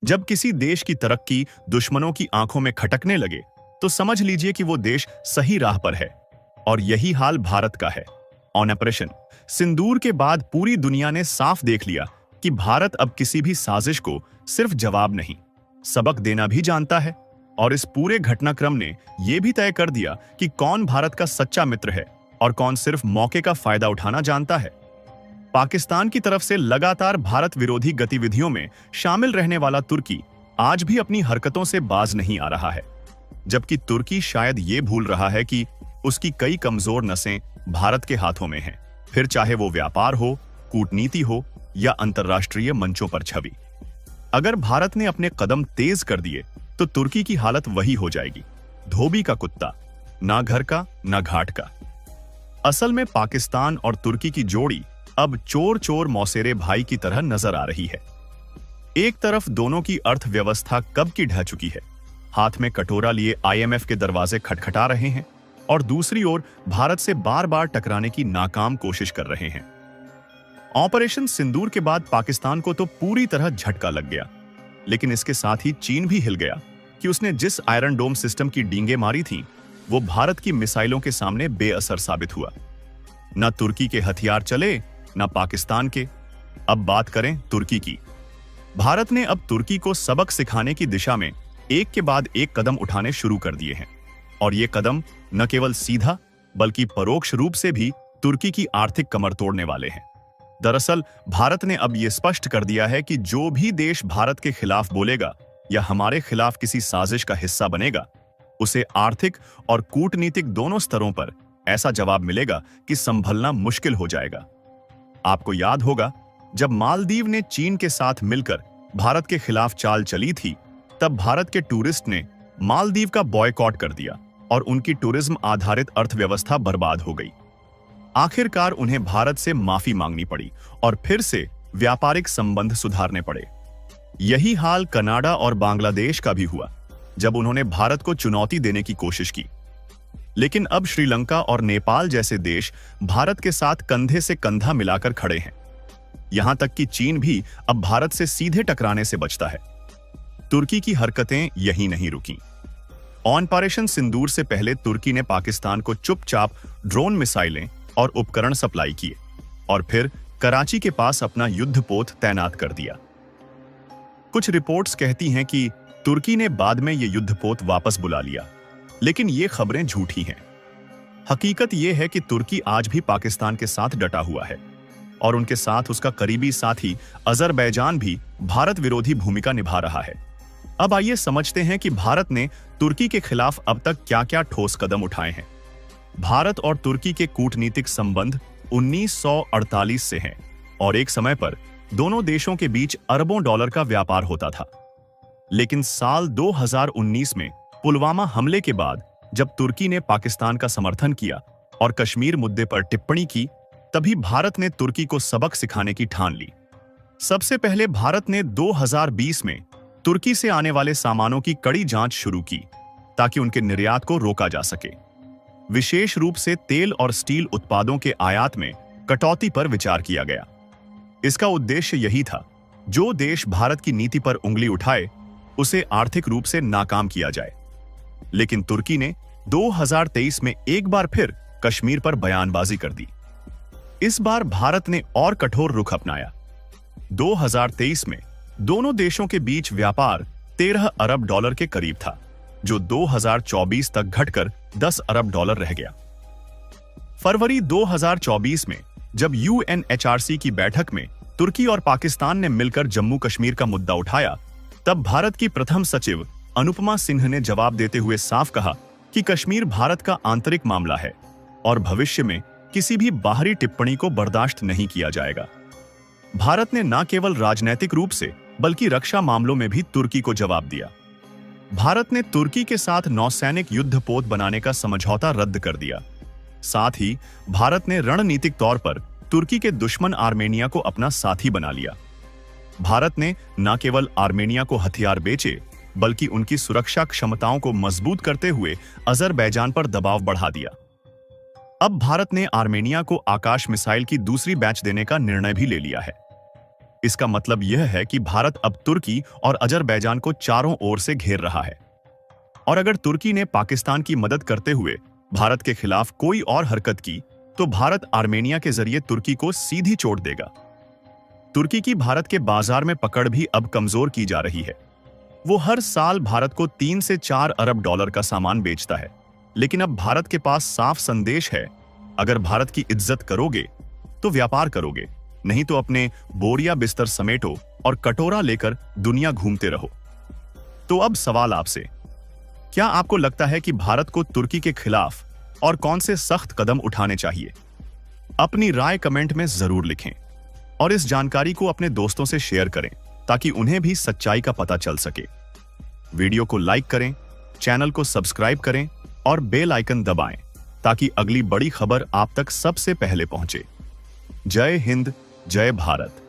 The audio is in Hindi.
जब किसी देश की तरक्की दुश्मनों की आंखों में खटकने लगे तो समझ लीजिए कि वो देश सही राह पर है। और यही हाल भारत का है। ऑपरेशन सिंदूर के बाद पूरी दुनिया ने साफ देख लिया कि भारत अब किसी भी साजिश को सिर्फ जवाब नहीं, सबक देना भी जानता है। और इस पूरे घटनाक्रम ने यह भी तय कर दिया कि कौन भारत का सच्चा मित्र है और कौन सिर्फ मौके का फायदा उठाना जानता है। पाकिस्तान की तरफ से लगातार भारत विरोधी गतिविधियों में शामिल रहने वाला तुर्की आज भी अपनी हरकतों से बाज नहीं आ रहा है, जबकि तुर्की शायद ये भूल रहा है कि उसकी कई कमजोर नसें भारत के हाथों में हैं, फिर चाहे वो व्यापार हो, कूटनीति हो या अंतर्राष्ट्रीय मंचों पर छवि। अगर भारत ने अपने कदम तेज कर दिए तो तुर्की की हालत वही हो जाएगी, धोबी का कुत्ता, ना घर का ना घाट का। असल में पाकिस्तान और तुर्की की जोड़ी अब चोर चोर मौसेरे भाई की तरह नजर आ रही है। एक तरफ दोनों की अर्थव्यवस्था कब की ढह चुकी है, हाथ में कटोरा लिए आईएमएफ के दरवाजे खटखटा रहे हैं, और दूसरी ओर भारत से बार बार टकराने की नाकाम कोशिश कर रहे हैं। ऑपरेशन सिंदूर के बाद पाकिस्तान को तो पूरी तरह झटका लग गया, लेकिन इसके साथ ही चीन भी हिल गया कि उसने जिस आयरन डोम सिस्टम की डींगे मारी थीं, वो भारत की मिसाइलों के सामने बेअसर साबित हुआ। न तुर्की के हथियार चले न पाकिस्तान के। अब बात करें तुर्की की। भारत ने अब तुर्की को सबक सिखाने की दिशा में एक के बाद एक कदम उठाने शुरू कर दिए हैं, और ये कदम न केवल सीधा बल्कि परोक्ष रूप से भी तुर्की की आर्थिक कमर तोड़ने वाले हैं। दरअसल भारत ने अब यह स्पष्ट कर दिया है कि जो भी देश भारत के खिलाफ बोलेगा या हमारे खिलाफ किसी साजिश का हिस्सा बनेगा, उसे आर्थिक और कूटनीतिक दोनों स्तरों पर ऐसा जवाब मिलेगा कि संभलना मुश्किल हो जाएगा। आपको याद होगा, जब मालदीव ने चीन के साथ मिलकर भारत के खिलाफ चाल चली थी, तब भारत के टूरिस्ट ने मालदीव का बॉयकॉट कर दिया और उनकी टूरिज्म आधारित अर्थव्यवस्था बर्बाद हो गई। आखिरकार उन्हें भारत से माफी मांगनी पड़ी और फिर से व्यापारिक संबंध सुधारने पड़े। यही हाल कनाडा और बांग्लादेश का भी हुआ, जब उन्होंने भारत को चुनौती देने की कोशिश की। लेकिन अब श्रीलंका और नेपाल जैसे देश भारत के साथ कंधे से कंधा मिलाकर खड़े हैं। यहां तक कि चीन भी अब भारत से सीधे टकराने से बचता है। तुर्की की हरकतें यहीं नहीं रुकी। ऑपरेशन सिंदूर से पहले तुर्की ने पाकिस्तान को चुपचाप ड्रोन मिसाइलें और उपकरण सप्लाई किए और फिर कराची के पास अपना युद्धपोत तैनात कर दिया। कुछ रिपोर्ट्स कहती हैं कि तुर्की ने बाद में यह युद्धपोत वापस बुला लिया, लेकिन ये खबरें झूठी हैं। हकीकत यह है कि तुर्की आज भी पाकिस्तान के साथ डटा हुआ है और उनके साथ उसका करीबी साथी अजरबैजान भी भारत विरोधी भूमिका निभा रहा है। अब आइए समझते हैं कि भारत ने तुर्की के खिलाफ अब तक क्या-क्या ठोस कदम उठाए हैं। भारत और तुर्की के कूटनीतिक संबंध 1948 से हैं और एक समय पर दोनों देशों के बीच अरबों डॉलर का व्यापार होता था। लेकिन साल 2019 में पुलवामा हमले के बाद जब तुर्की ने पाकिस्तान का समर्थन किया और कश्मीर मुद्दे पर टिप्पणी की, तभी भारत ने तुर्की को सबक सिखाने की ठान ली। सबसे पहले भारत ने 2020 में तुर्की से आने वाले सामानों की कड़ी जांच शुरू की ताकि उनके निर्यात को रोका जा सके। विशेष रूप से तेल और स्टील उत्पादों के आयात में कटौती पर विचार किया गया। इसका उद्देश्य यही था, जो देश भारत की नीति पर उंगली उठाए उसे आर्थिक रूप से नाकाम किया जाए। लेकिन तुर्की ने 2023 में एक बार फिर कश्मीर पर बयानबाजी कर दी। इस बार भारत ने और कठोर रुख अपनाया। 2023 में दोनों देशों के बीच व्यापार 13 अरब डॉलर के करीब था, जो 2024 तक घटकर 10 अरब डॉलर रह गया। फरवरी 2024 में जब यूएनएचआरसी की बैठक में तुर्की और पाकिस्तान ने मिलकर जम्मू कश्मीर का मुद्दा उठाया, तब भारत की प्रथम सचिव अनुपमा सिंह ने जवाब देते हुए साफ कहा कि कश्मीर भारत का आंतरिक मामला है और भविष्य में किसी भी बाहरी टिप्पणी को बर्दाश्त नहीं किया जाएगा। भारत ने न केवल राजनीतिक रूप से बल्कि रक्षा मामलों में भी तुर्की को जवाब दिया। भारत ने तुर्की के साथ नौसैनिक युद्धपोत बनाने का समझौता रद्द कर दिया। साथ ही भारत ने रणनीतिक तौर पर तुर्की के दुश्मन आर्मेनिया को अपना साथी बना लिया। भारत ने न केवल आर्मेनिया को हथियार बेचे, बल्कि उनकी सुरक्षा क्षमताओं को मजबूत करते हुए अजरबैजान पर दबाव बढ़ा दिया। अब भारत ने आर्मेनिया को आकाश मिसाइल की दूसरी बैच देने का निर्णय भी ले लिया है। इसका मतलब यह है कि भारत अब तुर्की और अजरबैजान को चारों ओर से घेर रहा है। और अगर तुर्की ने पाकिस्तान की मदद करते हुए भारत के खिलाफ कोई और हरकत की, तो भारत आर्मेनिया के जरिए तुर्की को सीधी चोट देगा। तुर्की की भारत के बाजार में पकड़ भी अब कमजोर की जा रही है। वो हर साल भारत को 3 से 4 अरब डॉलर का सामान बेचता है, लेकिन अब भारत के पास साफ संदेश है, अगर भारत की इज्जत करोगे तो व्यापार करोगे, नहीं तो अपने बोरिया बिस्तर समेटो और कटोरा लेकर दुनिया घूमते रहो। तो अब सवाल आपसे, क्या आपको लगता है कि भारत को तुर्की के खिलाफ और कौन से सख्त कदम उठाने चाहिए? अपनी राय कमेंट में जरूर लिखें और इस जानकारी को अपने दोस्तों से शेयर करें ताकि उन्हें भी सच्चाई का पता चल सके। वीडियो को लाइक करें, चैनल को सब्सक्राइब करें और बेल आइकन दबाएं ताकि अगली बड़ी खबर आप तक सबसे पहले पहुंचे। जय हिंद, जय भारत।